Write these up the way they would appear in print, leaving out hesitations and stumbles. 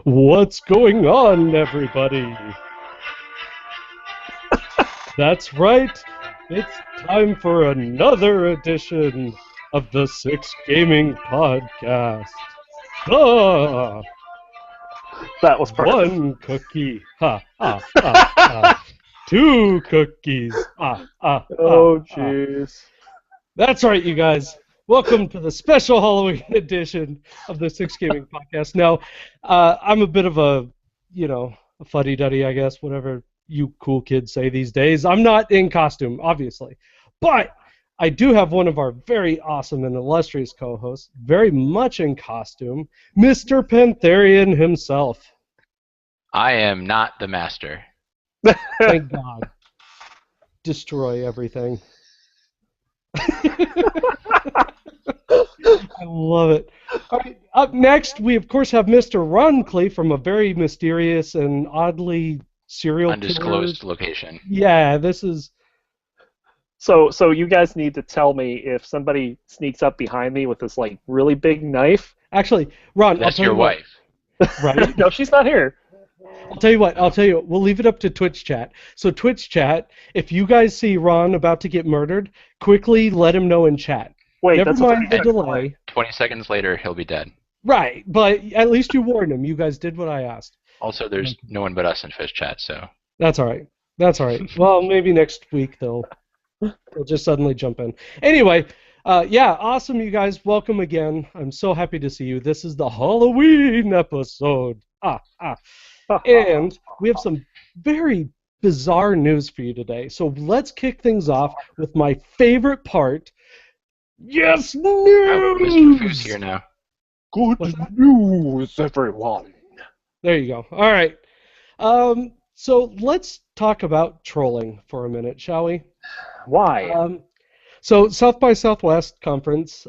What's going on, everybody? That's right. It's time for another edition of the Six Gaming Podcast. Ah, That was perfect. one cookie. Ha, ha, ha, ha. Two cookies. Oh, jeez. That's right, you guys. Welcome to the special Halloween edition of the Six Gaming Podcast. Now, I'm a bit of a fuddy-duddy, I guess, whatever you cool kids say these days. I'm not in costume, obviously, but I do have one of our very awesome and illustrious co-hosts, very much in costume, Mr. Pantherian himself. I am not the master. Thank God. Destroy everything. I love it. All right, up next, we of course have Mr. Ron Clay from a very mysterious and oddly serial Undisclosed killer. location. Yeah, this is. So you guys need to tell me if somebody sneaks up behind me with this like really big knife. Actually, Ron, That's your wife. Right? No, she's not here. I'll tell you what. We'll leave it up to Twitch chat. So Twitch chat, if you guys see Ron about to get murdered, quickly let him know in chat. Wait, Never that's mind the a delay. 20 seconds later, he'll be dead. Right, but at least you warned him. You guys did what I asked. Also, there's no one but us in Fish Chat, so... That's all right. That's all right. Well, maybe next week they'll just suddenly jump in. Anyway, yeah, awesome, you guys. Welcome again. I'm so happy to see you. This is the Halloween episode. And we have some very bizarre news for you today. So let's kick things off with my favorite part. Yes, Oh, Mr. news! Foos here now. Good news, everyone. There you go. All right. So let's talk about trolling for a minute, shall we? Why? So South by Southwest conference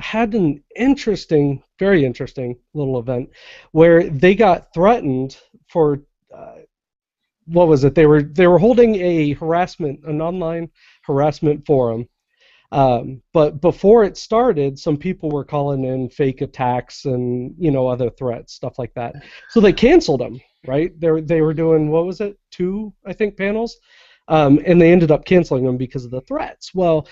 had an interesting, very interesting little event where they got threatened for what was it? They were holding an online harassment forum. But before it started, some people were calling in fake attacks and other threats, stuff like that. So they canceled them, right? They were doing, what was it, 2 I think panels, and they ended up canceling them because of the threats. Well,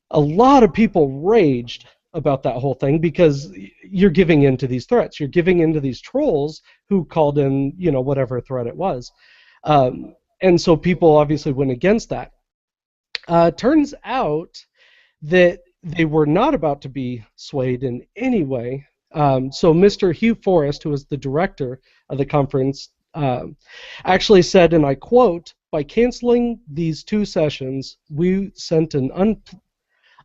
a lot of people raged about that whole thing because you're giving in to these threats. You're giving in to these trolls who called in, whatever threat it was. And so people obviously went against that. Turns out that they were not about to be swayed in any way. So Mr. Hugh Forrest, who was the director of the conference, actually said, and I quote, "By canceling these 2 sessions, we sent an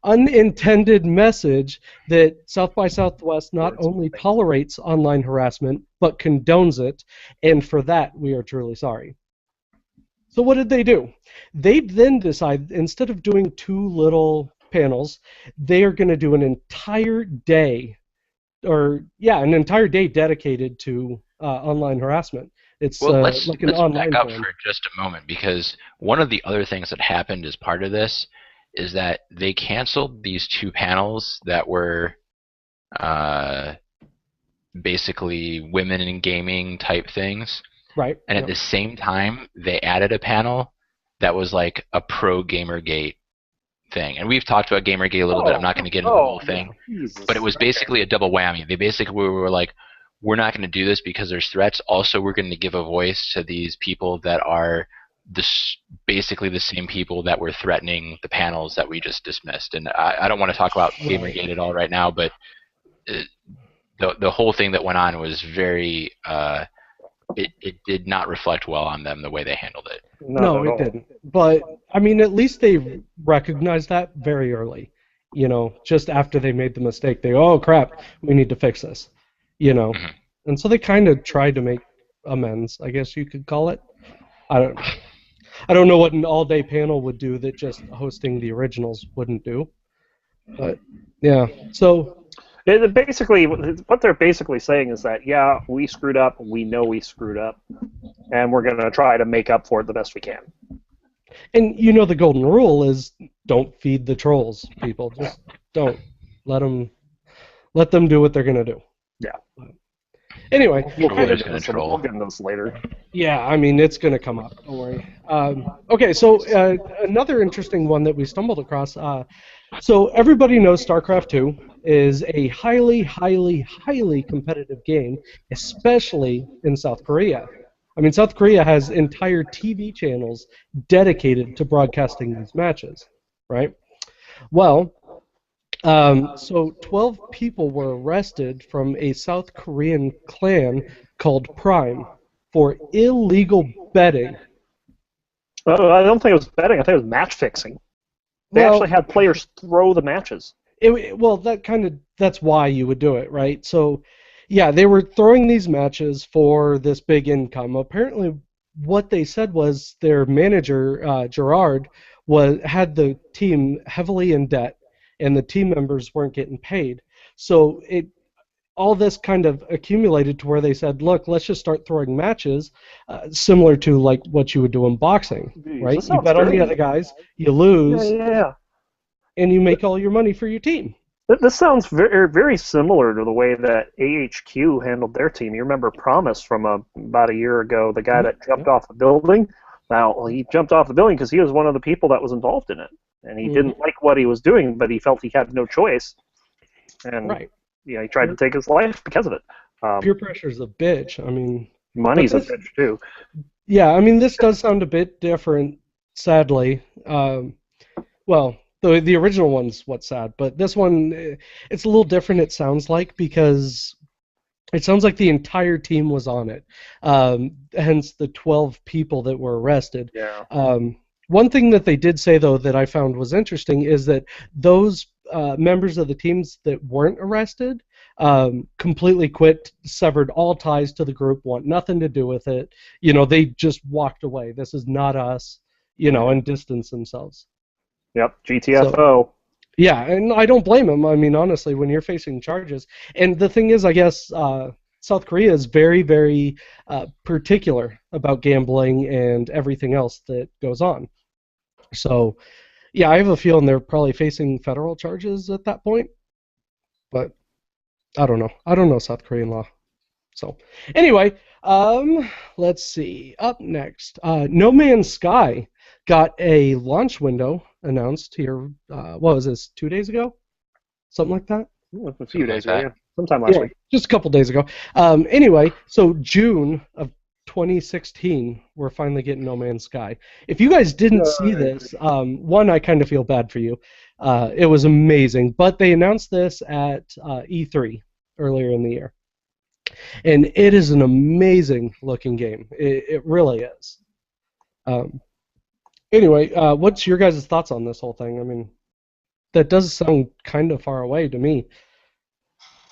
unintended message that South by Southwest not only tolerates online harassment, but condones it, and for that we are truly sorry." So what did they do? They then decided, instead of doing 2 little panels, they are going to do an entire day dedicated to online harassment. It's Well, let's like an online back up forum. for just a moment, because one of the other things that happened as part of this is that they canceled these 2 panels that were basically women in gaming type things. Right. And at the same time, they added a panel that was like a pro Gamergate thing. And we've talked about Gamergate a little bit. I'm not going to get into the whole thing. Jesus. But it was basically a double whammy. They basically were like, we're not going to do this because there's threats. Also, we're going to give a voice to these people that are basically the same people that were threatening the panels that we just dismissed. And I don't want to talk about Gamergate at all right now, but the whole thing that went on was very... It did not reflect well on them the way they handled it. No, it didn't. But, I mean, at least they recognized that very early. Just after they made the mistake, oh, crap, we need to fix this. Mm-hmm. And so they kind of tried to make amends, I guess you could call it. I don't know what an all-day panel would do that just hosting the originals wouldn't do. But, yeah, so... Basically, what they're basically saying is that, yeah, we screwed up, we know we screwed up, and we're going to try to make up for it the best we can. And the golden rule is don't feed the trolls, people. Just don't. Let them do what they're going to do. Yeah. Anyway, We'll get Controller's into this. control. We'll get into this later. yeah, I mean, it's going to come up. Don't worry. Okay, so another interesting one that we stumbled across. So everybody knows StarCraft 2 is a highly, highly, highly competitive game, especially in South Korea. I mean, South Korea has entire TV channels dedicated to broadcasting these matches, right? Well, so 12 people were arrested from a South Korean clan called Prime for illegal betting. I don't think it was betting. I think it was match fixing. They Well, actually had players throw the matches. well, that's why you would do it, right? So, yeah, they were throwing these matches for this big income. Apparently, what they said was their manager Gerard had the team heavily in debt, and the team members weren't getting paid. So all this kind of accumulated to where they said, look, let's just start throwing matches, similar to like what you would do in boxing, Jeez, right? this You sounds bet on the dirty. other guys, you lose, Yeah. and you make all your money for your team. This sounds very, very similar to the way that AHQ handled their team. You remember Promise from about a year ago, the guy that jumped off a building? Well, he jumped off the building because he was one of the people that was involved in it. And he didn't like what he was doing, but he felt he had no choice. And Right. he tried to take his life because of it. Peer pressure's a bitch. I mean, Money's a but this- bitch, too. yeah, I mean, this does sound a bit different, sadly. Well, the original one's what's sad, but this one, it's a little different, it sounds like, because it sounds like the entire team was on it. Hence the 12 people that were arrested. Yeah. One thing that they did say, though, that I found was interesting is that those members of the teams that weren't arrested completely quit, severed all ties to the group, want nothing to do with it. They just walked away. This is not us, and distanced themselves. Yep, GTFO. Yeah, and I don't blame them. I mean, honestly, when you're facing charges, and the thing is, I guess South Korea is very, very particular about gambling and everything else that goes on. So, yeah, I have a feeling they're probably facing federal charges at that point. But I don't know. I don't know South Korean law. So, anyway, let's see. Up next, No Man's Sky got a launch window announced here. What was this? 2 days ago? Something like that. A few days ago, like yeah. Sometime last Yeah, week. just a couple days ago. Anyway, so June of 2016, we're finally getting No Man's Sky. If you guys didn't see this, one, I kind of feel bad for you. It was amazing, but they announced this at E3 earlier in the year. And it is an amazing looking game. It really is. Anyway, what's your guys' thoughts on this whole thing? I mean, that does sound kind of far away to me.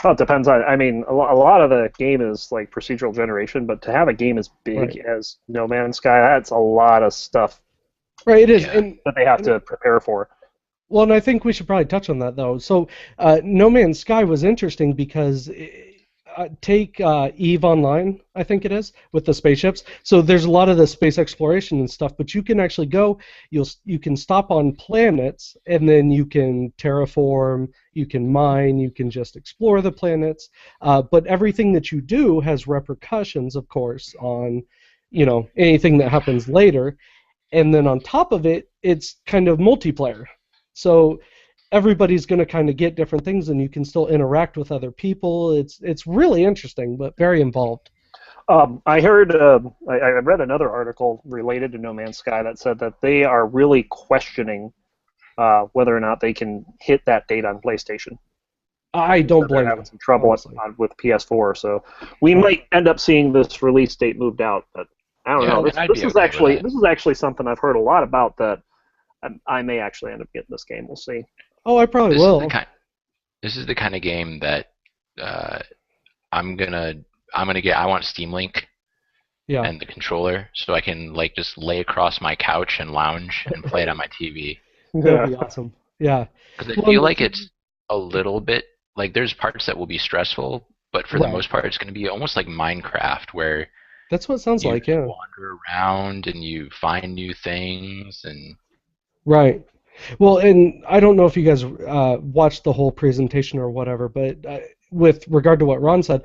Well, it depends on. I mean, a lot of the game is like procedural generation, but to have a game as big as No Man's Sky, that's a lot of stuff Right, it is. Yeah. And that they have to prepare for. well, and I think we should probably touch on that though. So, No Man's Sky was interesting because take EVE Online, I think it is, with the spaceships. So there's a lot of the space exploration and stuff, but you can actually go. You can stop on planets, and then you can terraform, you can mine, you can just explore the planets. But everything that you do has repercussions, of course, on anything that happens later. And then on top of it, it's kind of multiplayer. So everybody's going to kind of get different things, and you can still interact with other people. It's really interesting, but very involved. I heard, I read another article related to No Man's Sky that said that they are really questioning whether or not they can hit that date on PlayStation. I don't They're blame having them. some trouble honestly. with PS4, so we might end up seeing this release date moved out. But I don't Yeah, know. and I'd This be is okay with actually that. this is actually something I've heard a lot about that I may actually end up getting this game. We'll see. Oh, I probably This will. this is the kind of game that I'm gonna get. I want Steam Link Yeah. and the controller so I can like just lay across my couch and lounge and play it on my TV. That'd be awesome. Yeah. Because I feel like it's a little bit like there's parts that will be stressful, but for the Right. most part, it's going to be almost like Minecraft where That's what it sounds you like, yeah. wander around and you find new things and Right. Well, and I don't know if you guys watched the whole presentation or whatever, but with regard to what Ron said,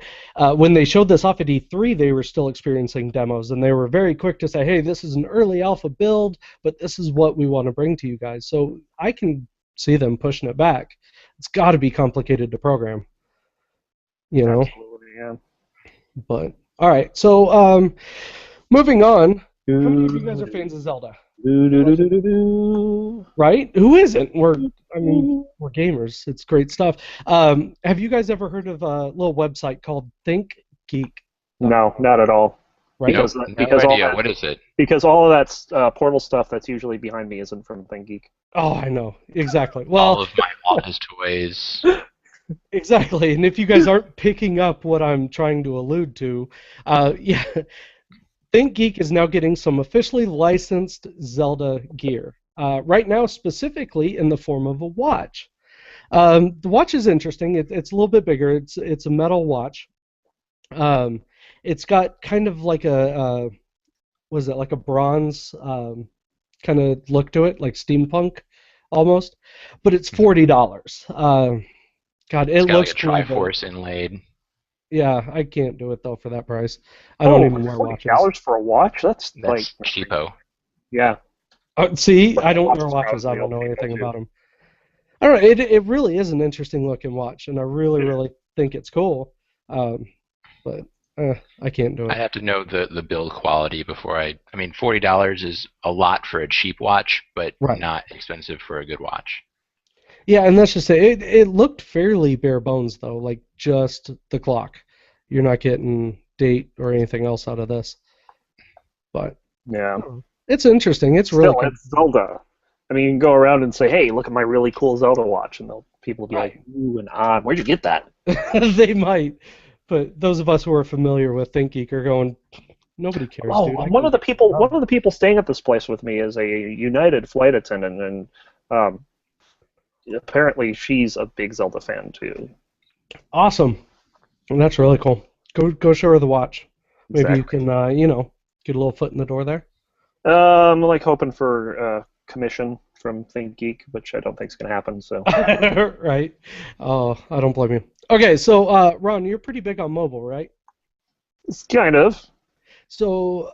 when they showed this off at E3, they were still experiencing demos, and they were very quick to say, hey, this is an early alpha build, but this is what we want to bring to you guys. So I can see them pushing it back. It's got to be complicated to program, you know? Absolutely, yeah. But, all right, so moving on, how many of you guys are fans of Zelda? Right? Who isn't? We're gamers. It's great stuff. Have you guys ever heard of a little website called ThinkGeek? No, not at all. Right? No, Because no all idea. that- What is it? Because all of that Portal stuff that's usually behind me isn't from ThinkGeek. Oh, I know. Exactly. All Well, of my office toys. exactly. And if you guys aren't picking up what I'm trying to allude to, yeah, ThinkGeek is now getting some officially licensed Zelda gear. Right now, specifically in the form of a watch. The watch is interesting. It's a little bit bigger. It's a metal watch. It's got kind of like a was it like a bronze kind of look to it, like steampunk almost, but it's $40. God, it It's got looks like a cool, but- Triforce inlaid. Yeah, I can't do it though for that price. I don't even wear watches. $40 for a watch? That's like Cheapo. yeah. See, I don't wear Watches watches. I probably don't know okay, anything too. about them. I don't know. It really is an interesting looking watch, and I really think it's cool. But I can't do I it. have to know the build quality before I mean, $40 is a lot for a cheap watch, but Right. not expensive for a good watch. Yeah, and that's just it. It looked fairly bare bones though, like just the clock. You're not getting date or anything else out of this. But Yeah. it's interesting. It's really Still, it's Zelda. I mean, you can go around and say, "Hey, look at my really cool Zelda watch," and people will be like, "Ooh and ah, where'd you get that?" they might. But those of us who are familiar with ThinkGeek are going, nobody cares, Oh, dude. one of the people staying at this place with me is a United flight attendant, and apparently she's a big Zelda fan too. Awesome. And that's really cool. Go show her the watch. Maybe you Exactly. can get a little foot in the door there. I'm like hoping for commission from ThinkGeek, which I don't think is going to happen. So Right. Oh, I don't blame you. Okay, so Ron, you're pretty big on mobile, right? it's kind of. So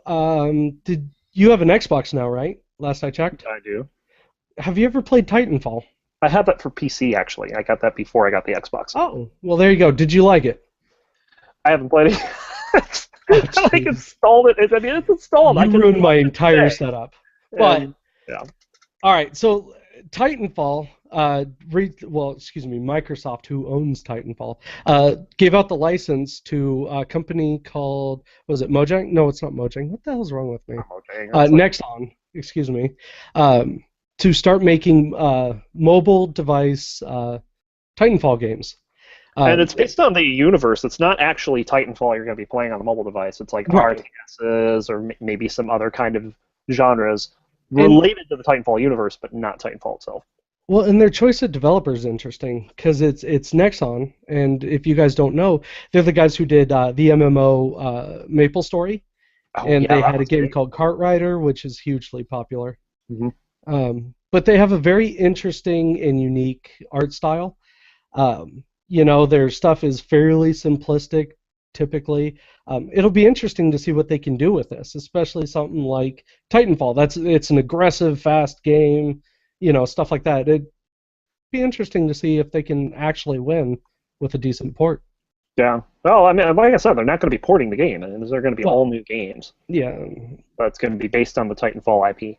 did you have an Xbox now, right? Last I checked. I do. Have you ever played Titanfall? I had that for PC actually. I got that before I got the Xbox. Oh, well there you go. Did you like it? I haven't played it. I like installed it. I mean, it's installed. I You can ruined my entire today. setup. But And, yeah. all right, so Titanfall, Microsoft, who owns Titanfall, gave out the license to a company called, was it Mojang? No, it's not Mojang. What the hell's wrong with me? Oh, dang, that's like- Nexon, excuse me, to start making mobile device Titanfall games. and it's based on the universe. It's not actually Titanfall you're going to be playing on a mobile device. It's like Right. RTSs or maybe some other kind of genres related to the Titanfall universe, but not Titanfall itself. Well, and their choice of developer is interesting because it's Nexon, and if you guys don't know, they're the guys who did the MMO MapleStory, and they had a game called Kart Rider, which is hugely popular. Mhm. But they have a very interesting and unique art style. Their stuff is fairly simplistic, typically. It'll be interesting to see what they can do with this, especially something like Titanfall. It's an aggressive, fast game, stuff like that. It'd be interesting to see if they can actually win with a decent port. Yeah. Well, I mean, like I said, they're not going to be porting the game, and they're going to be Well- all new games. Yeah, But it's going to be based on the Titanfall IP.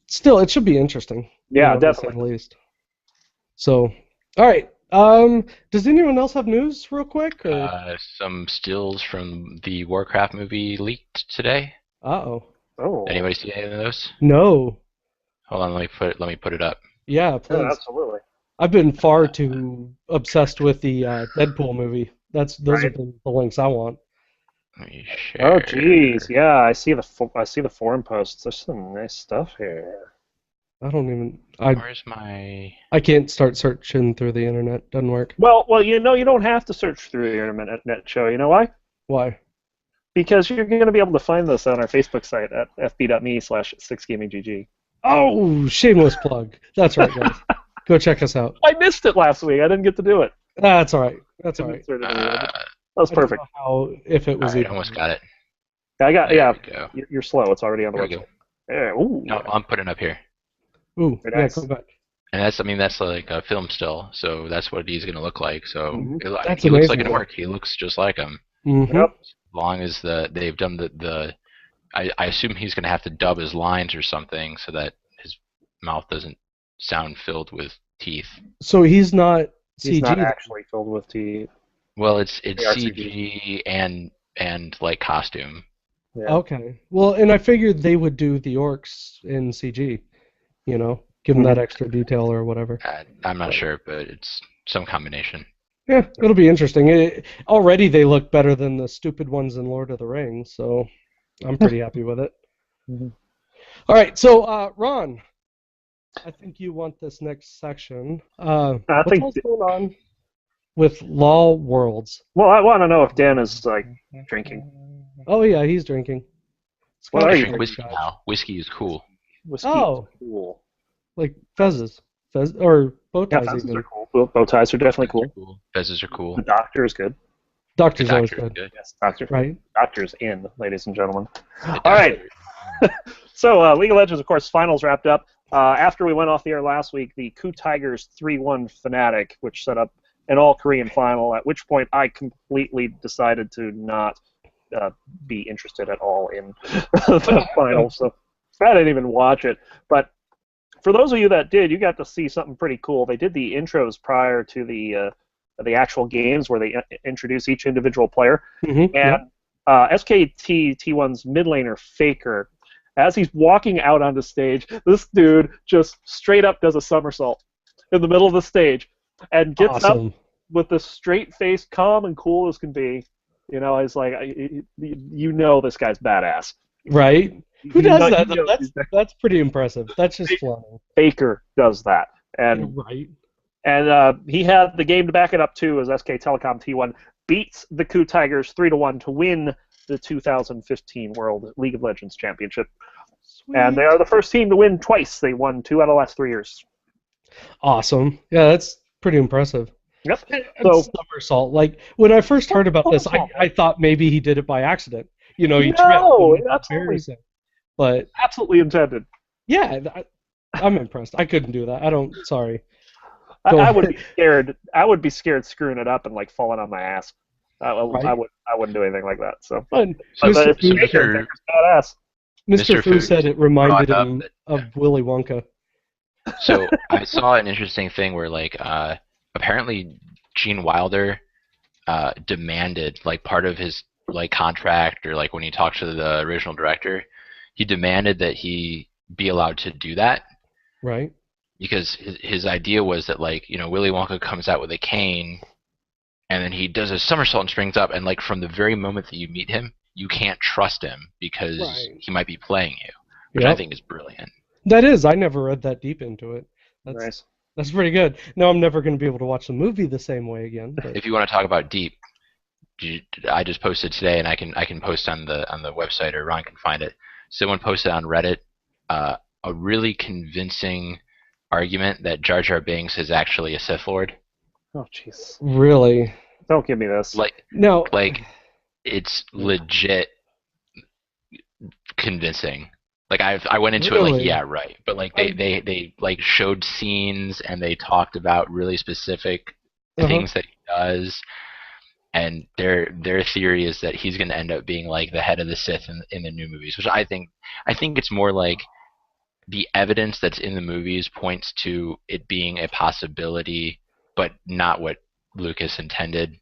still, it should be interesting. Yeah, to say definitely. the least. So, all right. Does anyone else have news, real quick? Or? Some stills from the Warcraft movie leaked today. Uh-oh. Oh. Anybody see any of those? No. Hold on, let me put it up. Yeah, please. Yeah, absolutely. I've been far too obsessed with the Deadpool movie. Those Right. are the links I want. Let me share. Oh, jeez. Yeah, I see the forum posts. There's some nice stuff here. I don't even. I Where's my? can't start searching through the internet. Doesn't work. Well, you don't have to search through the internet show. You know why? Why? Because you're going to be able to find this on our Facebook site at fb.me/6gaminggg. Oh, shameless plug. That's right, guys. Go check us out. I missed it last week. I didn't get to do it. That's all right. That's all right. Inserted in the Uh, edit. That was I don't perfect. know how if it all was right, even. almost got it. Yeah. There we go. You're slow. It's already on the There we website. go. Yeah. Ooh. No, I'm putting it up here. Ooh, Very yeah, nice. come back. And that's like a film still, so that's what he's gonna look like. So Mhm. That's he looks like amazing. an orc. He looks just like him. Mm-hmm. Yep. As long as they've done I assume he's gonna have to dub his lines or something so that his mouth doesn't sound filled with teeth. So he's not He's CG. not actually filled with teeth. Well, it's They are CG and like costume. Yeah. Okay. Well, and I figured they would do the orcs in CG. You know, give them that extra detail or whatever. I'm not sure, but it's some combination. Yeah, it'll be interesting. Already they look better than the stupid ones in Lord of the Rings, so I'm pretty happy with it. Mhm. All right, so Ron, I think you want this next section. What's think- else going on with Law Worlds? Well, I want to know if Dan is like drinking. Oh yeah, he's drinking. What I are you drink Scotch whiskey scotch. now. Whiskey is cool. Whiskey. Oh. Cool. Like fezzes, or bow Yeah, ties fezzes even. are cool. Bow ties are definitely cool. Fezzes are cool. The doctor is good. Doctor's The always doctor is good, good. Yes, doctor. right? Doctor's in, ladies and gentlemen. The All right. doctor- So, League of Legends, of course, finals wrapped up. After we went off the air last week, the KU Tigers 3-1 Fnatic, which set up an all-Korean final, at which point I completely decided to not be interested at all in the final. So I didn't even watch it. But for those of you that did, you got to see something pretty cool. They did the intros prior to the actual games where they introduce each individual player. Mm-hmm. And SKT T1's mid laner Faker, as he's walking out onto stage, this dude just straight up does a somersault in the middle of the stage and gets up Awesome. with this straight face, calm and cool as can be. You know, it's like you know this guy's badass. Right? Who You does know- that? you know he's- That's pretty impressive. That's just flying. Faker does that, and Right. he had the game to back it up too, as SK Telecom T1 beats the KU Tigers 3-1 to win the 2015 World League of Legends Championship. Sweet. And they are the first team to win twice. They won 2 out of the last 3 years. Awesome. Yeah, that's pretty impressive. Yep. And So- somersault. Like when I first heard about this, I thought maybe he did it by accident. You know, he No, tripped. and it's absolutely. embarrassing. But Absolutely intended. yeah, I'm impressed. I couldn't do that. I don't. Sorry. I, Go I would ahead. be scared. I would be scared screwing it up and like falling on my ass. Right. I wouldn't do anything like that. So, Fun. So, but Mr. so Fu, Mr. Faker's badass. Mr. Mr. Fu Fu said it reminded brought up him that- of Willy Wonka. So I saw an interesting thing where like apparently Gene Wilder demanded like part of his like contract or like when he talked to the original director, he demanded that he be allowed to do that Right. because his idea was that like Willy Wonka comes out with a cane and then he does a somersault and springs up and like from the very moment that you meet him you can't trust him because Right. he might be playing you, which I Yep. think is brilliant. That is. I never read that deep into it. That's Nice. that's pretty good. No, I'm never going to be able to watch the movie the same way again. But If you want to talk about deep, I just posted today, and I can post on the website, or Ron can find it. Someone posted on Reddit a really convincing argument that Jar Jar Binks is actually a Sith Lord. Oh, jeez. really, Don't give me this. no. Like it's legit convincing. Like I went into it like Really? yeah right, but like they like showed scenes and they talked about really specific Uh-huh. things that he does. And their theory is that he's going to end up being like the head of the Sith in the new movies, which I think it's more like the evidence that's in the movies points to it being a possibility, but not what Lucas intended.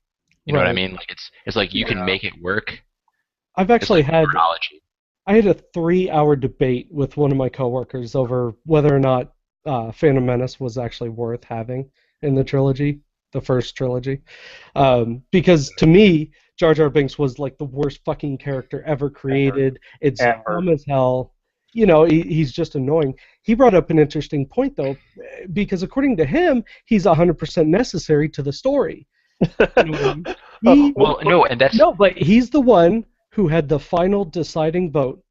You know what I Right. mean? Like it's like you can make it work. I've It's actually like had chronology. I had a 3-hour debate with one of my coworkers over whether or not Phantom Menace was actually worth having in the trilogy, the first trilogy. Because to me, Jar Jar Binks was like the worst fucking character ever created. It's Ever. dumb as hell. He's just annoying. He brought up an interesting point, though, because according to him, he's 100% necessary to the story. You know what I mean? He- Well, no, and that's no, but he's the one who had the final deciding vote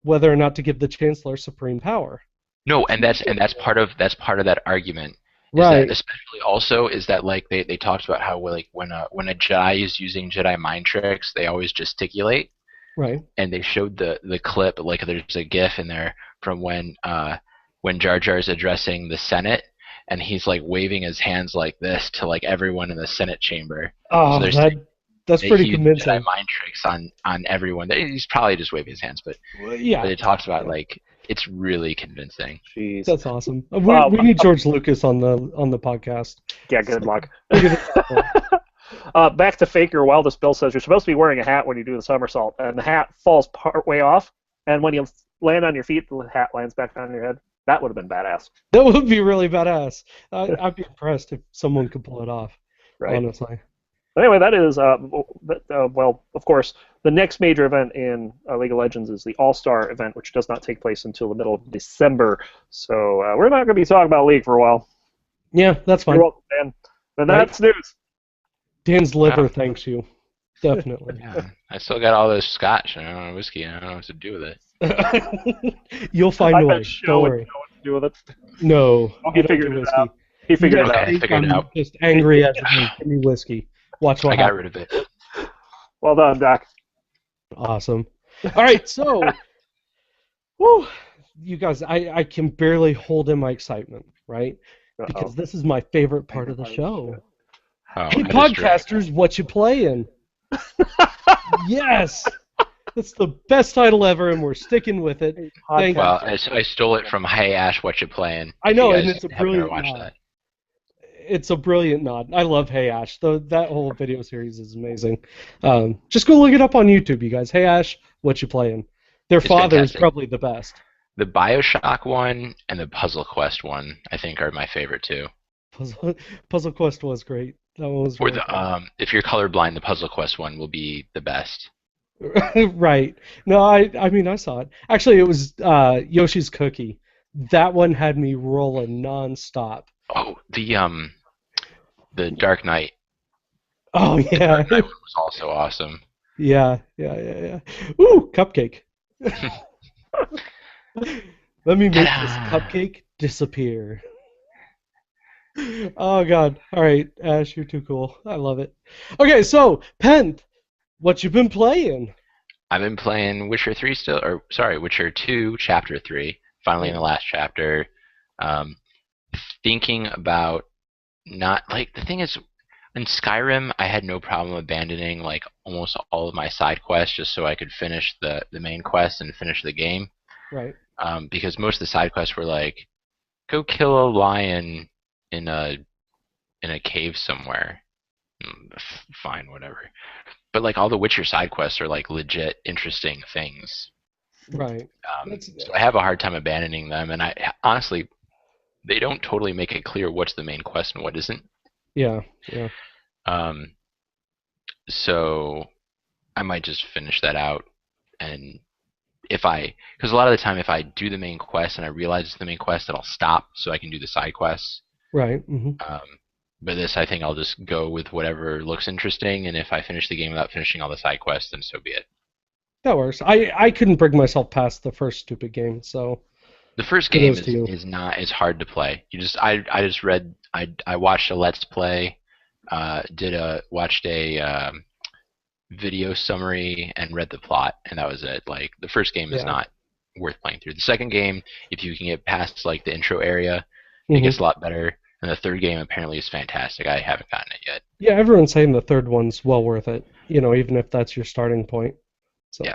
whether or not to give the Chancellor supreme power. no, and that's part of that argument Right. especially also is that like they talked about how like when a Jedi is using Jedi mind tricks, they always gesticulate, Right. and they showed the clip, like there's a GIF in there from when Jar Jar is addressing the Senate, and he's like waving his hands like this to like everyone in the Senate chamber. So Oh, they're saying that's that pretty he used Jedi convincing. mind tricks on everyone. He's probably just waving his hands, Well, but yeah. it talks about Yeah. like it's really convincing. Jeez. That's awesome. We need George Lucas on the podcast. Yeah, good luck. Look at this. Back to Faker. Wildest Bill says you're supposed to be wearing a hat when you do the somersault, and the hat falls part way off, and when you land on your feet, the hat lands back on your head. That would have been badass. That would be really badass. I'd be impressed if someone could pull it off. Right. Honestly. But anyway, that is, well, of course, the next major event in League of Legends is the All-Star event, which does not take place until the middle of December. So we're not going to be talking about League for a while. Yeah, that's fine. You're welcome, Dan. And that's news. Dan's liver Wow. thanks you. Definitely. Yeah, I still got all this scotch and I don't know whiskey. And I don't know what to do with it. You'll find I a bet way. Joe Don't would worry. know what to do with it. No. Oh, I he don't figured do it whiskey. out. He figured You it guys out. Okay, I think figured it I'm out. just angry at me. Give me whiskey. Watch what I got happens. rid of it. Well done, Doc. Awesome. All right, so, whew, you guys, I can barely hold in my excitement, right? Because this is my favorite part of the show. Oh, Hey, I just drank. podcasters, what you playing? Yes, that's the best title ever, and we're sticking with it. Thank Well, I stole it from Hey Ash, what you playing? I know, You and guys it's a have never brilliant watched nod. that. It's a brilliant nod. I love Hey Ash. That whole video series is amazing. Just go look it up on YouTube, you guys. Hey Ash, what you playing? Their It's father is fantastic. probably the best. The Bioshock one and the Puzzle Quest one, I think, are my favorite too. Puzzle Quest was great. That one was Or really the if you're colorblind, the Puzzle Quest one will be the best. fun. Right. No, I mean I saw it. Actually, it was Yoshi's Cookie. That one had me rolling nonstop. Oh, the Dark Knight. Oh yeah. That one was also awesome. Yeah. Ooh, cupcake. Let me make this Ta-da! cupcake disappear. Oh God. All right, Ash, you're too cool. I love it. Okay, so Penn, what you been playing? I've been playing Witcher 3 still, or sorry, Witcher 2, Chapter 3. Finally in the last chapter. Thinking about not like the thing is in Skyrim, I had no problem abandoning like almost all of my side quests just so I could finish the main quest and finish the game. Right. Because most of the side quests were like, go kill a lion in a cave somewhere. Fine, whatever. But like all the Witcher side quests are like legit interesting things. Right. So I have a hard time abandoning them, and I honestly, they don't totally make it clear what's the main quest and what isn't. Yeah. So I might just finish that out, and because a lot of the time if I do the main quest and I realize it's the main quest, then I'll stop so I can do the side quests. Right. Mm-hmm. But this, I think I'll just go with whatever looks interesting, and if I finish the game without finishing all the side quests, then so be it. That works. I couldn't bring myself past the first stupid game, so The first game Kudos to you. is hard to play. I watched a Let's Play, watched a video summary and read the plot, and that was it. Like the first game is Yeah. not worth playing through. The second game, if you can get past like the intro area, it Mhm. gets a lot better. And the third game apparently is fantastic. I haven't gotten it yet. Yeah, everyone's saying the third one's well worth it. Even if that's your starting point. So Yeah.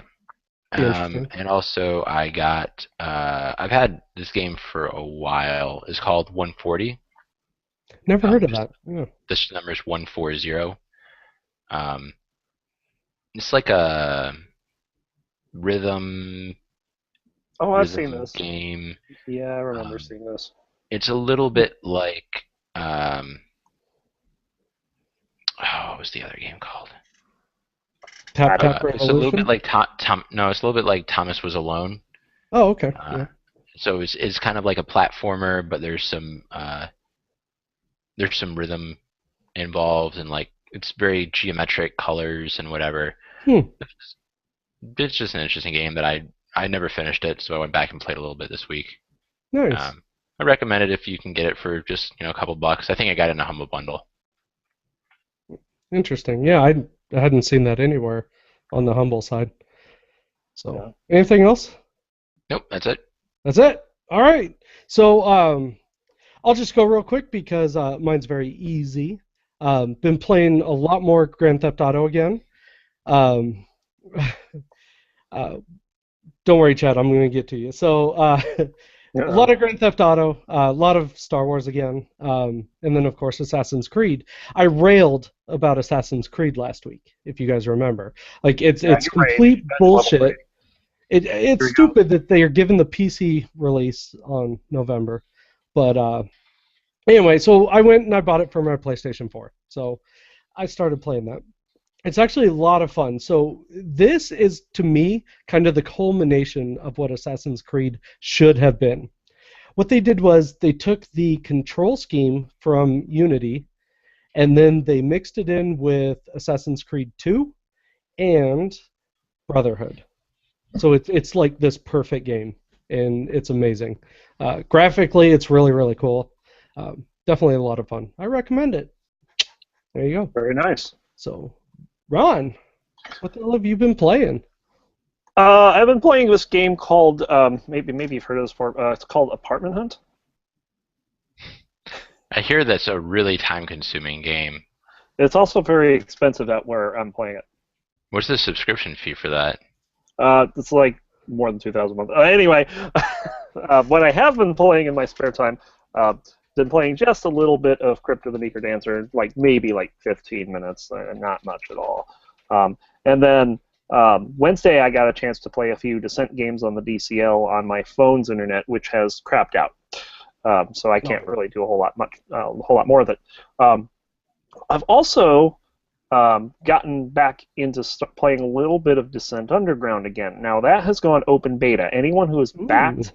be interesting. And also I got I've had this game for a while. It's called 140. Never heard of that. Yeah. This number is 140. It's like a rhythm I've seen this. game. Yeah, I remember seeing this. It's a little bit like what was the other game called? Tap Tap It's a little Revolution. bit like No, it's a little bit like Thomas Was Alone. Oh, okay. Uh, Yeah. So it's kind of like a platformer, but there's some rhythm involved, and like it's very geometric colors and whatever. It's just an interesting game that I never finished it, so I went back and played a little bit this week. Nice. I recommend it if you can get it for just a couple bucks. I think I got it in a Humble Bundle. Interesting. Yeah, I hadn't seen that anywhere on the Humble side. So, Yeah. anything else? Nope, that's it. That's it. All right. So, I'll just go real quick because mine's very easy. Been playing a lot more Grand Theft Auto again. Um, uh, don't worry, Chad. I'm going to get to you. So, a lot of Grand Theft Auto, a lot of Star Wars again, and then of course Assassin's Creed. I railed about Assassin's Creed last week, if you guys remember. Like it's you complete raged. That's bullshit. lovely. It's stupid that they are giving the PC release on November, but anyway, so I went and I bought it for my PlayStation 4. So I started playing that. It's actually a lot of fun. So this is, to me, kind of the culmination of what Assassin's Creed should have been. What they did was they took the control scheme from Unity, and then they mixed it in with Assassin's Creed 2 and Brotherhood. So it's like this perfect game, and it's amazing. Graphically, it's really, really cool. Definitely a lot of fun. I recommend it. There you go. Very nice. So, Ron, what the hell have you been playing? I've been playing this game called maybe you've heard of this before. It's called Apartment Hunt. I hear that's a really time-consuming game. It's also very expensive at where I'm playing it. What's the subscription fee for that? It's like more than 2,000 a month. Anyway, what I have been playing in my spare time, been playing just a little bit of Crypt of the Necrodancer, maybe 15 minutes, not much at all. And then Wednesday I got a chance to play a few Descent games on the DCL on my phone's internet, which has crapped out. So I can't really do a whole lot more of it. I've also gotten back into playing a little bit of Descent Underground again. Now that has gone open beta. Anyone who has backed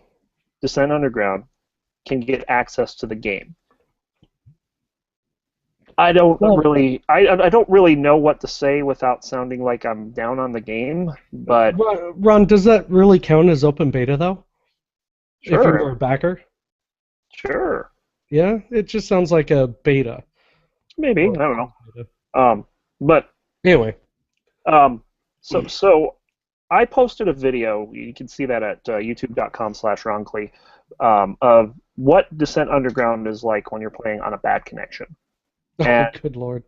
Descent Underground can get access to the game. I don't really know what to say without sounding like I'm down on the game, but Ron, does that really count as open beta though? Sure. If you were a backer? Sure. Yeah, it just sounds like a beta. Maybe, I don't know. But anyway, so I posted a video. You can see that at youtube.com/Ronclay of what Descent Underground is like when you're playing on a bad connection. And, good lord.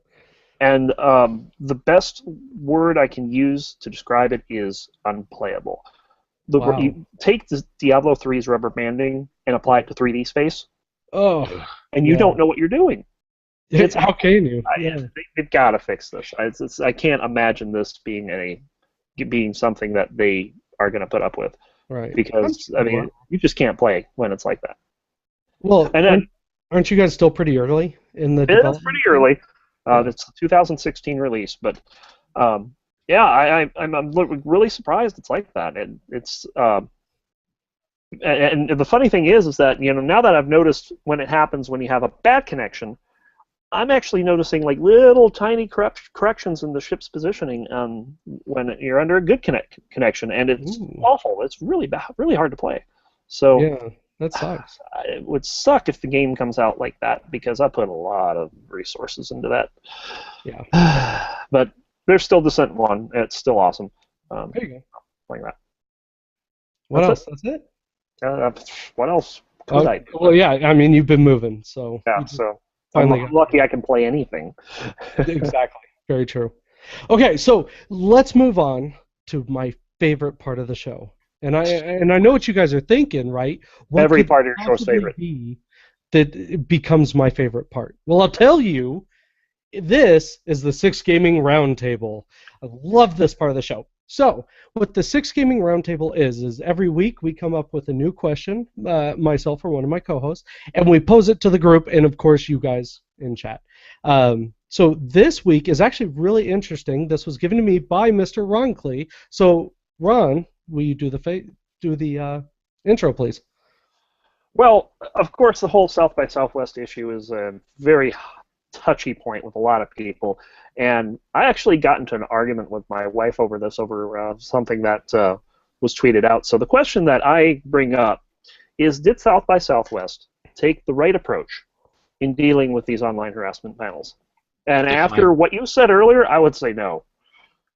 And the best word I can use to describe it is unplayable. Wow. You take the Diablo 3's rubber banding and apply it to 3D space, and you don't know what you're doing. How can you? They've got to fix this. I can't imagine this being something that they are going to put up with. Right. Because you just can't play when it's like that. Well, and then, aren't you guys still pretty early in the development? It's pretty early. It's a 2016 release, but I'm really surprised it's like that. And it's and the funny thing is that now that I've noticed when it happens when you have a bad connection, I'm actually noticing little tiny corrections in the ship's positioning when you're under a good connection, and it's awful. It's really bad, really hard to play. So yeah, that sucks. It would suck if the game comes out like that because I put a lot of resources into that. Yeah. But there's still Descent 1. It's still awesome. There you go. Playing that. What else? That's it? What else? Well, yeah. I mean, you've been moving, so. Yeah. So. Finally I'm lucky I can play anything. Exactly. Very true. Okay, so let's move on to my favorite part of the show. And I know what you guys are thinking, right? What Every part of your show's favorite. That it becomes my favorite part. Well, I'll tell you, this is the Six Gaming Roundtable. I love this part of the show. So, what the Six Gaming Roundtable is every week we come up with a new question, myself or one of my co-hosts, and we pose it to the group, and of course you guys in chat. So this week is actually really interesting. This was given to me by Mr. Ronclay. So, Ron, will you do the intro, please? Well, of course, the whole South by Southwest issue is a very touchy point with a lot of people, and I actually got into an argument with my wife over something that was tweeted out. So the question that I bring up is, did South by Southwest take the right approach in dealing with these online harassment panels? And Define- after what you said earlier, I would say no.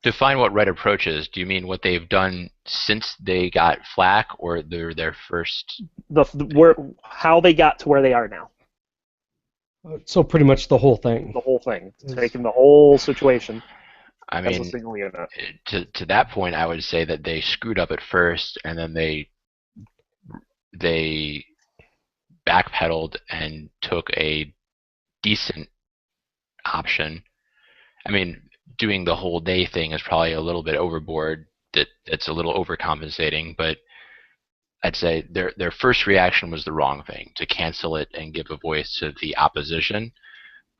Define what right approach is. Do you mean what they've done since they got flack, or their first? How they got to where they are now. So pretty much the whole thing. The whole thing. Taking the whole situation I as a mean, single unit. to that point, I would say that they screwed up at first, and then they backpedaled and took a decent option. I mean, doing the whole day thing is probably a little bit overboard. That's a little overcompensating, but I'd say their first reaction was the wrong thing, to cancel it and give a voice to the opposition.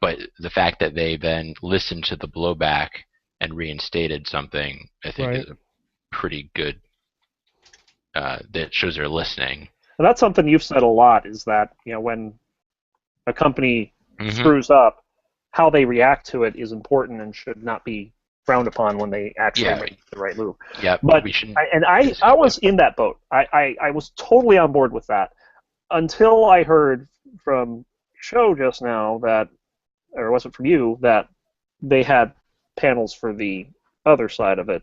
But the fact that they then listened to the blowback and reinstated something, I think, Right. is a pretty good. That shows they're listening. And that's something you've said a lot, is that, when a company Mhm. screws up, how they react to it is important and should not be frowned upon when they actually Yeah. make the right move. Yeah, But we shouldn't. I was in that boat. I was totally on board with that until I heard from Show just now that, or was it from you, that they had panels for the other side of it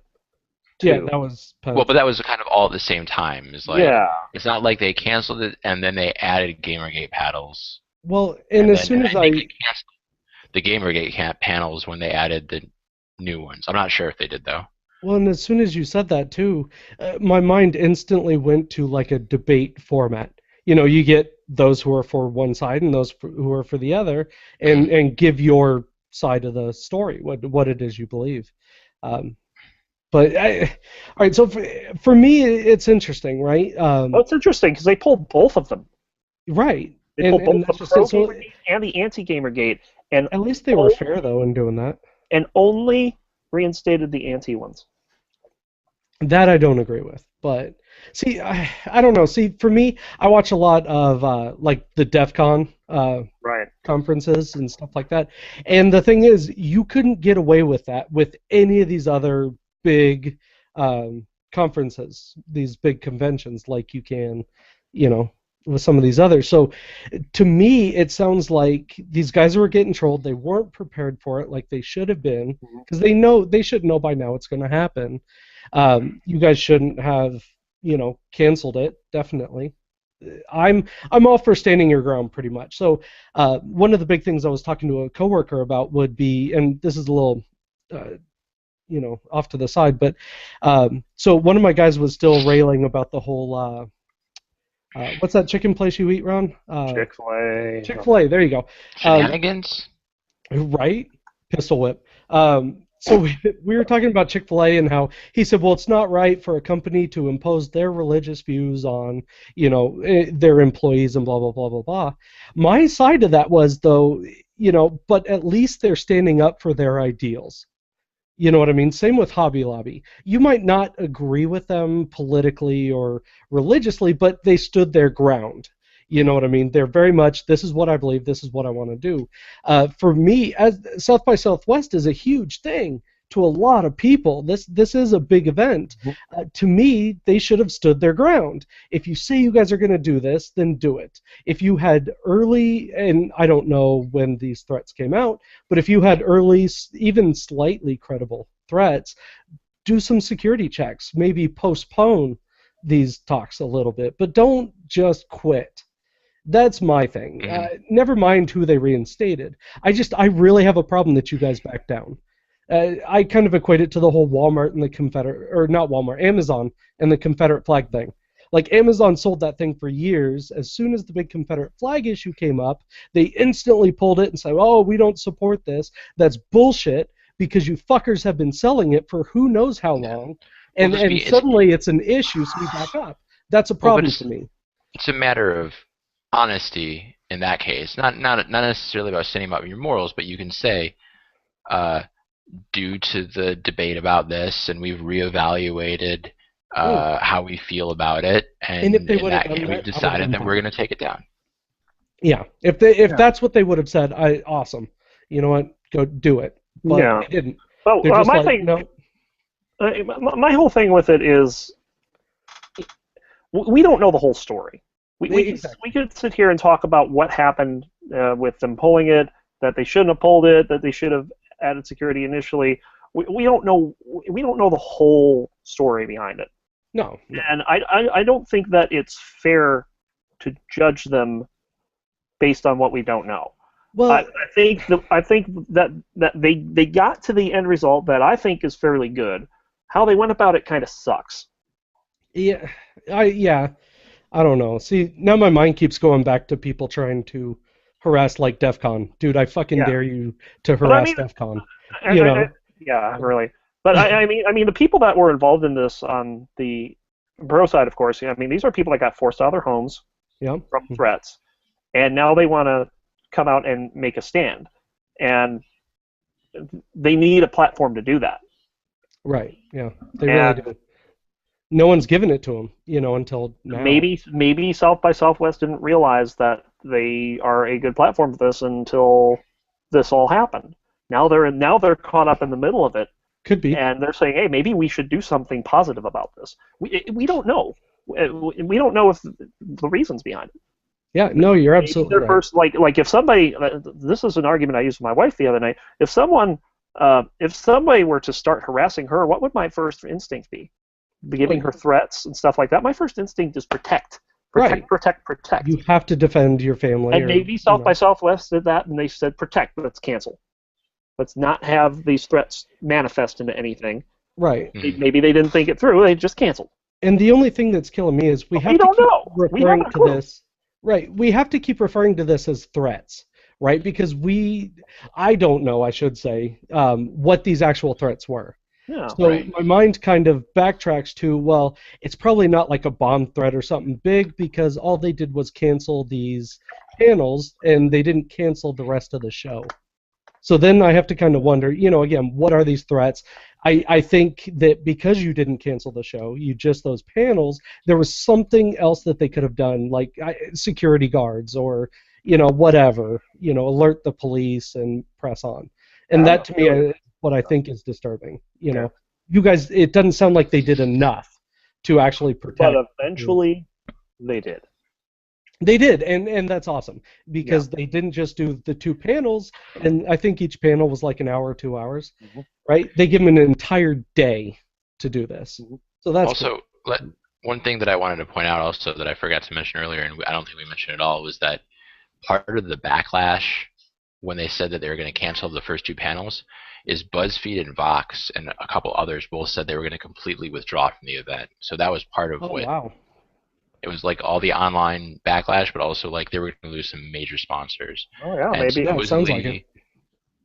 too. Yeah, that was Well, but that was kind of all at the same time. It's like, yeah. it's not like they canceled it and then they added Gamergate paddles. well, and as soon as I think I they canceled the Gamergate panels when they added the new ones. I'm not sure if they did though. Well, and as soon as you said that too, my mind instantly went to like a debate format. You get those who are for one side and those who are for the other, and give your side of the story, what it is you believe. But all right, so for me, it's interesting, right? Well, it's interesting because they pulled both of them. Right. They pulled And both that's the just pro it. So Gamergate and the anti-Gamergate, and at least they were fair though in doing that. only reinstated the anti ones. That I don't agree with, but see, I don't know. See, for me, I watch a lot of like the DEF CON Right. conferences and stuff like that, and the thing is, you couldn't get away with that with any of these other big conferences, these big conventions, like you can, with some of these others. So, to me, it sounds like these guys were getting trolled. They weren't prepared for it like they should have been, because they should know by now it's going to happen. You guys shouldn't have, canceled it. Definitely. I'm all for standing your ground, pretty much. So one of the big things I was talking to a coworker about would be, and this is a little, off to the side, but so one of my guys was still railing about the whole. What's that chicken place you eat, Ron? Chick-fil-A. Chick-fil-A. There you go. Shenanigans? Right? Pistol whip. So we were talking about Chick-fil-A and how he said, well, it's not right for a company to impose their religious views on, their employees and blah, blah, blah, blah, blah. My side of that was, though, but at least they're standing up for their ideals. You know what I mean? Same with Hobby Lobby. You might not agree with them politically or religiously, but they stood their ground. You know what I mean? They're very much, this is what I believe, this is what I want to do. For me, as South by Southwest is a huge thing to a lot of people. This is a big event. To me, they should have stood their ground. If you say you guys are going to do this, then do it. If you had early, and I don't know when these threats came out, but if you had early, even slightly credible threats, do some security checks. Maybe postpone these talks a little bit, but don't just quit. That's my thing. Never mind who they reinstated. I really have a problem that you guys back down. I kind of equate it to the whole Walmart and the Confederate, or not Walmart, Amazon and the Confederate flag thing. Like, Amazon sold that thing for years. As soon as the big Confederate flag issue came up, they instantly pulled it and said, oh, we don't support this. That's bullshit, because you fuckers have been selling it for who knows how long. And suddenly it's an issue, so we back up. That's a problem to me. It's a matter of honesty in that case. Not necessarily about standing up your morals, but you can say, due to the debate about this, and we've reevaluated how we feel about it, and if they would've done we've decided that we're going to take it down. Yeah, if that's what they would have said, awesome. You know what? Go do it. But they didn't. Well, my thing, no. My whole thing with it is, we don't know the whole story. Exactly. we could sit here and talk about what happened with them pulling it, that they shouldn't have pulled it, that they should have added security initially. We don't know the whole story behind it, No. and I don't think that it's fair to judge them based on what we don't know. Well, I think that they got to the end result that I think is fairly good. How they went about it kind of sucks. yeah, I don't know. See, now my mind keeps going back to people trying to harass like DEF CON. Dude, I fucking Yeah, dare you to but I harass mean, DEF CON. I, I, I, yeah, really. But I mean, the people that were involved in this on the Bro side, of course. I mean, these are people that got forced out of their homes Yeah. from threats, and now they want to come out and make a stand, and they need a platform to do that. Right. Yeah. They really And do. No one's given it to them, until now. maybe South by Southwest didn't realize that they are a good platform for this until this all happened. Now they're caught up in the middle of it, Could be. and they're saying, "Hey, maybe we should do something positive about this." We don't know. We don't know if the reasons behind it. Yeah. No, you're Maybe absolutely their right. first like if somebody this is an argument I used with my wife the other night. If somebody were to start harassing her, what would my first instinct be? Giving her threats and stuff like that. My first instinct is protect, Right. protect. You have to defend your family. And maybe South by Southwest did that, and they said protect. Let's cancel. Let's not have these threats manifest into anything. Right. Maybe they didn't think it through. They just canceled. And the only thing that's killing me is we have to don't keep know. We referring haven't a to clue. this. Right. We have to keep referring to this as threats, right? Because I don't know, I should say, what these actual threats were. Yeah. So my mind kind of backtracks to, well, it's probably not like a bomb threat or something big because all they did was cancel these panels and they didn't cancel the rest of the show. So then I have to kind of wonder, again, what are these threats? I think that because you didn't cancel the show, those panels, there was something else that they could have done, like security guards or, whatever, alert the police and press on. And that to me is what I think is disturbing. You guys, it doesn't sound like they did enough to actually protect. But eventually, they did. They did, and that's awesome because they didn't just do the two panels, and I think each panel was like an hour or 2 hours, right? They give them an entire day to do this. So that's also one thing that I wanted to point out also that I forgot to mention earlier, and I don't think we mentioned at all, was that part of the backlash when they said that they were going to cancel the first two panels is BuzzFeed and Vox and a couple others both said they were going to completely withdraw from the event. So that was part of what. Wow. It was like all the online backlash, but also like they were going to lose some major sponsors. Oh yeah, and maybe. Yeah, it sounds like it.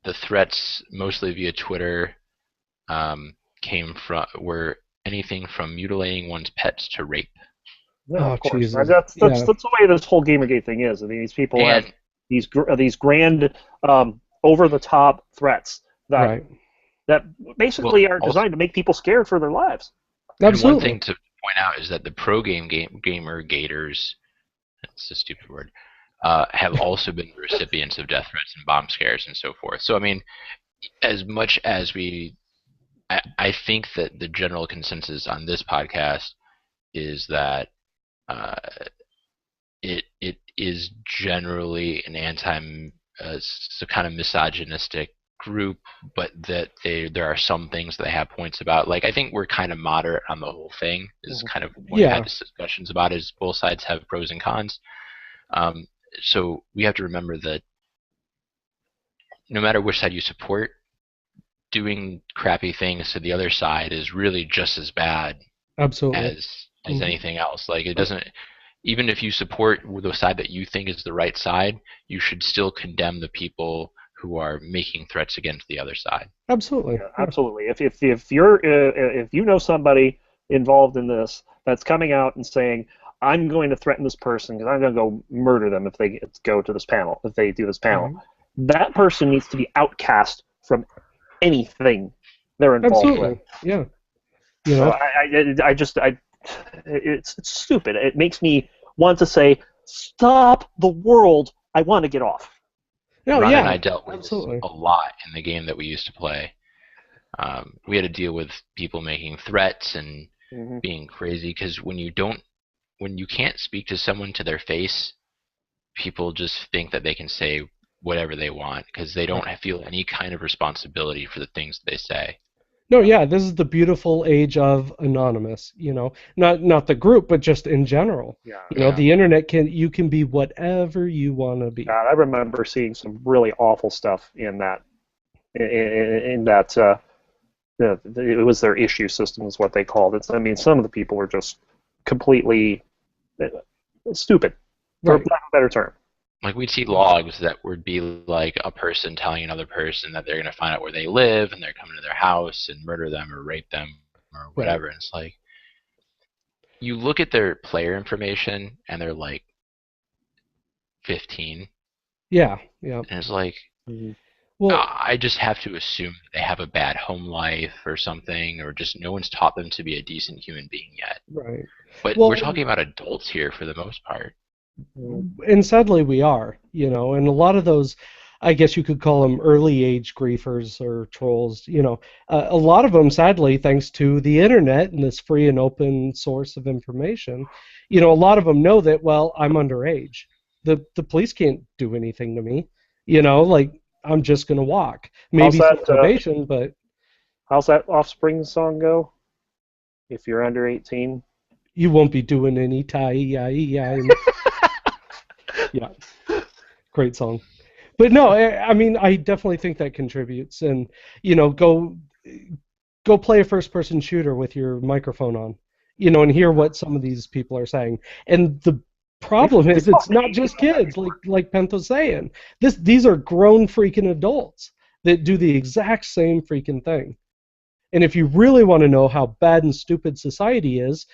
The threats, mostly via Twitter, were anything from mutilating one's pets to rape. Yeah, Oh, of course. Jesus. That's the way this whole Gamergate thing is. I mean, these people have these grand, over the top threats that basically are designed to make people scared for their lives. Absolutely. And one thing to point out is that the pro gamer gators, that's a stupid word, have also been recipients of death threats and bomb scares and so forth. So I mean, as much as I think that the general consensus on this podcast is that it is generally an kind of misogynistic group, but that there are some things that they have points about. Like I think we're kind of moderate on the whole thing. Is kind of what we've had discussions about. Is both sides have pros and cons. So we have to remember that no matter which side you support, doing crappy things to the other side is really just as bad. Absolutely. As anything else. Like it doesn't. Even if you support the side that you think is the right side, you should still condemn the people who are making threats against the other side. Absolutely. Yeah, absolutely. If you know somebody involved in this that's coming out and saying, I'm going to threaten this person because I'm going to go murder them if they go to this panel, if they do this panel, that person needs to be outcast from anything they're involved with. Yeah. So it's stupid. It makes me want to say, stop the world. I want to get off. No, Ron and I dealt with this absolutely. a lot in the game that we used to play. We had to deal with people making threats and being crazy because when you don't when you can't speak to someone to their face, people just think that they can say whatever they want because they don't feel any kind of responsibility for the things they say. No, yeah, this is the beautiful age of anonymous, not the group, but just in general. Yeah. Yeah. The internet you can be whatever you want to be. God, I remember seeing some really awful stuff in that. In that, it was their issue system, is what they called it. I mean, some of the people were just completely stupid, for Right. lack of a better term. Like we'd see logs that would be like a person telling another person that they're going to find out where they live and they're coming to their house and murder them or rape them or whatever. And it's like, you look at their player information and they're like 15. Yeah. And it's like, Well, I just have to assume that they have a bad home life or something, or just no one's taught them to be a decent human being yet. right. But Well, we're talking about adults here for the most part. And sadly we are, and a lot of those, I guess you could call them early age griefers or trolls, a lot of them, sadly, thanks to the internet and this free and open source of information, a lot of them know that, well, I'm underage. The police can't do anything to me, like I'm just going to walk. Maybe some probation, but... How's that Offspring song go? If you're under 18? You won't be doing any tie-yi-yi. Yeah, great song. But no, I mean, I definitely think that contributes. And, go play a first-person shooter with your microphone on, and hear what some of these people are saying. And the problem is it's not just kids, like Pentho's saying. These are grown freaking adults that do the exact same freaking thing. And if you really want to know how bad and stupid society is,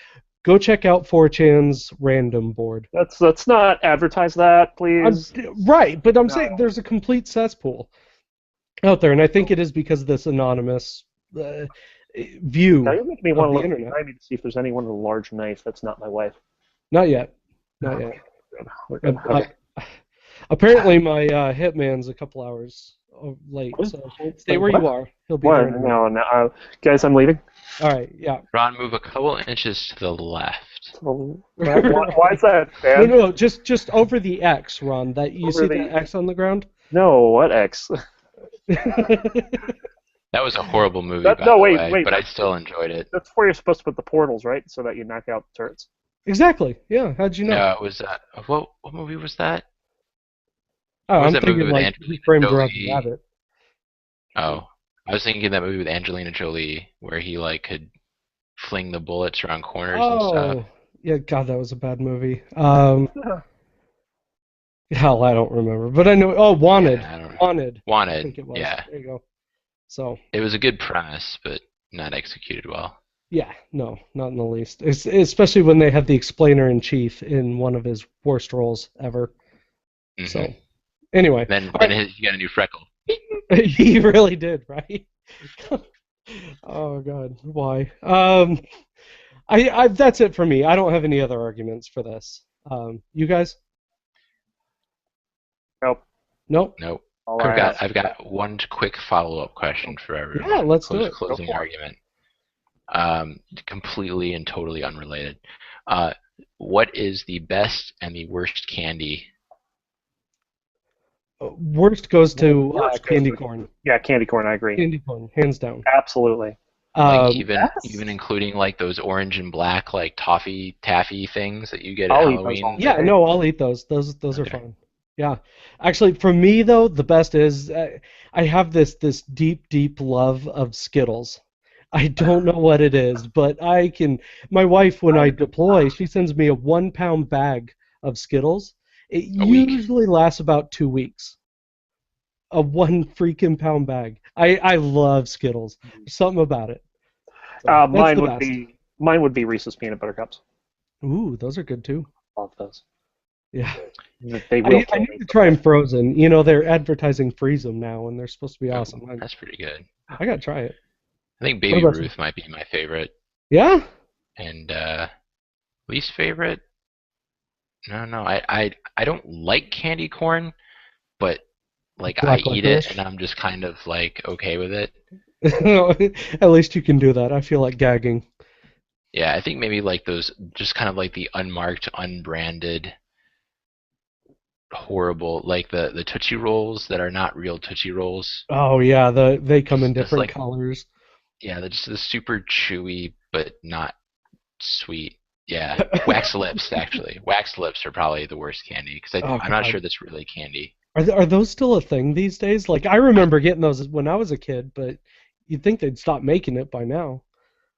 go check out 4chan's random board. Let's not advertise that, please. Right, but I'm saying there's a complete cesspool out there, and I think it is because of this anonymous view. Now you're making me want to look internet. behind me to see if there's anyone with a large knife that's not my wife. Not yet. Not yet. We're good. Okay. Apparently, my hitman's a couple hours late, so stay where you are. He'll be there. No. Guys, I'm leaving. All right, yeah. Ron, move a couple inches to the left. Why is that, man? No, just over the X, Ron. That you see the X on the ground? No, what X? That was a horrible movie, Wait, but I still enjoyed it. That's where you're supposed to put the portals, right? So that you knock out the turrets. Exactly. Yeah. How'd you know? No, it was what movie was that? Oh, was I'm that thinking movie with like Angelina Framed Jolie? Roger Rabbit. Oh, I was thinking that movie with Angelina Jolie where he like could fling the bullets around corners and stuff. Yeah, God, that was a bad movie. Hell, I don't remember, but I know. Oh, Wanted. Yeah, I don't know. Wanted. Wanted. I think it was. Yeah. There you go. So. It was a good premise, but not executed well. Yeah, no, not in the least. Especially when they had the explainer in chief in one of his worst roles ever. Mm-hmm. So, anyway. Then he got a new freckle. He really did, right? Oh God, why? I that's it for me. I don't have any other arguments for this. You guys? Nope. Nope. I've got one quick follow-up question for everyone. Yeah, let's do it. Closing argument. Completely and totally unrelated. What is the best and the worst candy? Worst goes to candy corn. Yeah, candy corn. I agree. Candy corn, hands down. Absolutely. Like even including like those orange and black like toffee taffy things that you get at Halloween. Yeah, no, I'll eat those. Those are fun. Yeah, actually, for me though, the best is I have this deep love of Skittles. I don't know what it is, but I can. My wife, when I deploy, she sends me a 1 pound bag of Skittles. It usually lasts about 2 weeks. A 1 freaking pound bag. I love Skittles. There's something about it. So mine would be Reese's peanut butter cups. Ooh, those are good too. Love those. Yeah. They will I need to try them frozen. You know, they're advertising freeze them now, and they're supposed to be awesome. That's pretty good. I gotta try it. I think Baby Ruth might be my favorite. Yeah? And least favorite? No. I don't like candy corn, but like I eat it and I'm just kind of like okay with it. At least you can do that. I feel like gagging. Yeah, I think maybe like those, just kind of like the unmarked, unbranded, horrible, like the Tootsie Rolls that are not real Tootsie Rolls. Oh yeah, they come in Just different like, colors. yeah, they're just the super chewy but not sweet. Yeah, wax lips actually. Wax lips are probably the worst candy because Oh I'm not God. sure that's really candy. Are those still a thing these days? Like I remember getting those when I was a kid, but you'd think they'd stop making it by now.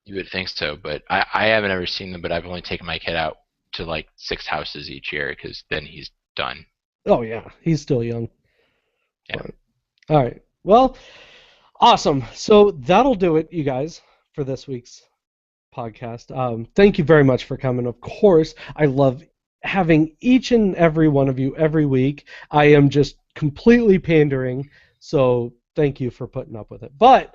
You would think so, but I haven't ever seen them. But I've only taken my kid out to like 6 houses each year because then he's done. Oh yeah, he's still young. Yeah. But, all right. Well, awesome. So that'll do it, you guys, for this week's podcast. Thank you very much for coming. Of course, I love having each and every one of you every week. I am just completely pandering, so thank you for putting up with it. But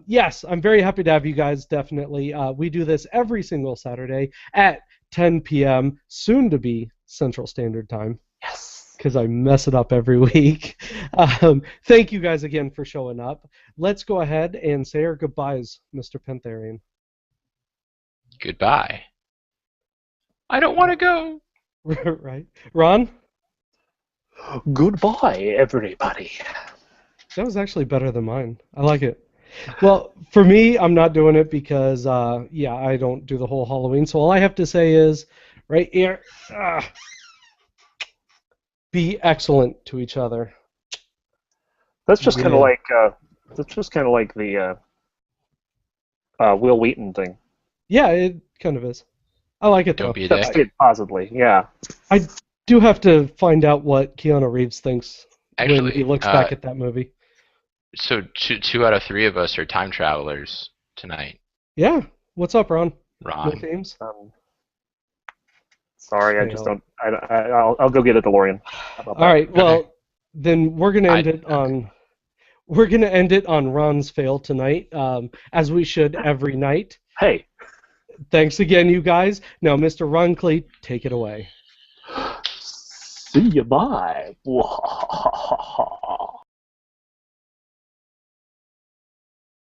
yes, I'm very happy to have you guys, definitely. We do this every single Saturday at 10 p.m., soon to be Central Standard Time. Yes. Because I mess it up every week. Thank you guys again for showing up. Let's go ahead and say our goodbyes, Mr. Pentherian. Goodbye. I don't want to go. Right. Ron? Goodbye, everybody. That was actually better than mine. I like it. Well, for me, I'm not doing it because, yeah, I don't do the whole Halloween. So all I have to say is, right here, be excellent to each other. That's just kind of Yeah. like the Will Wheaton thing. Yeah, it kind of is. I like it, though. Don't be a That's dick. it, possibly. Yeah. I do have to find out what Keanu Reeves thinks when he Actually, looks back at that movie. so two out of three of us are time travelers tonight. Yeah. What's up, Ron? No Ron. themes? Sorry, I Fail. just don't. I'll go get a DeLorean. How about All right. Okay. Well, then we're gonna end it on. We're gonna end it on Ron's fail tonight, as we should every night. Hey. Thanks again, you guys. Now, Mr. Ron Clee, take it away. See you. Bye.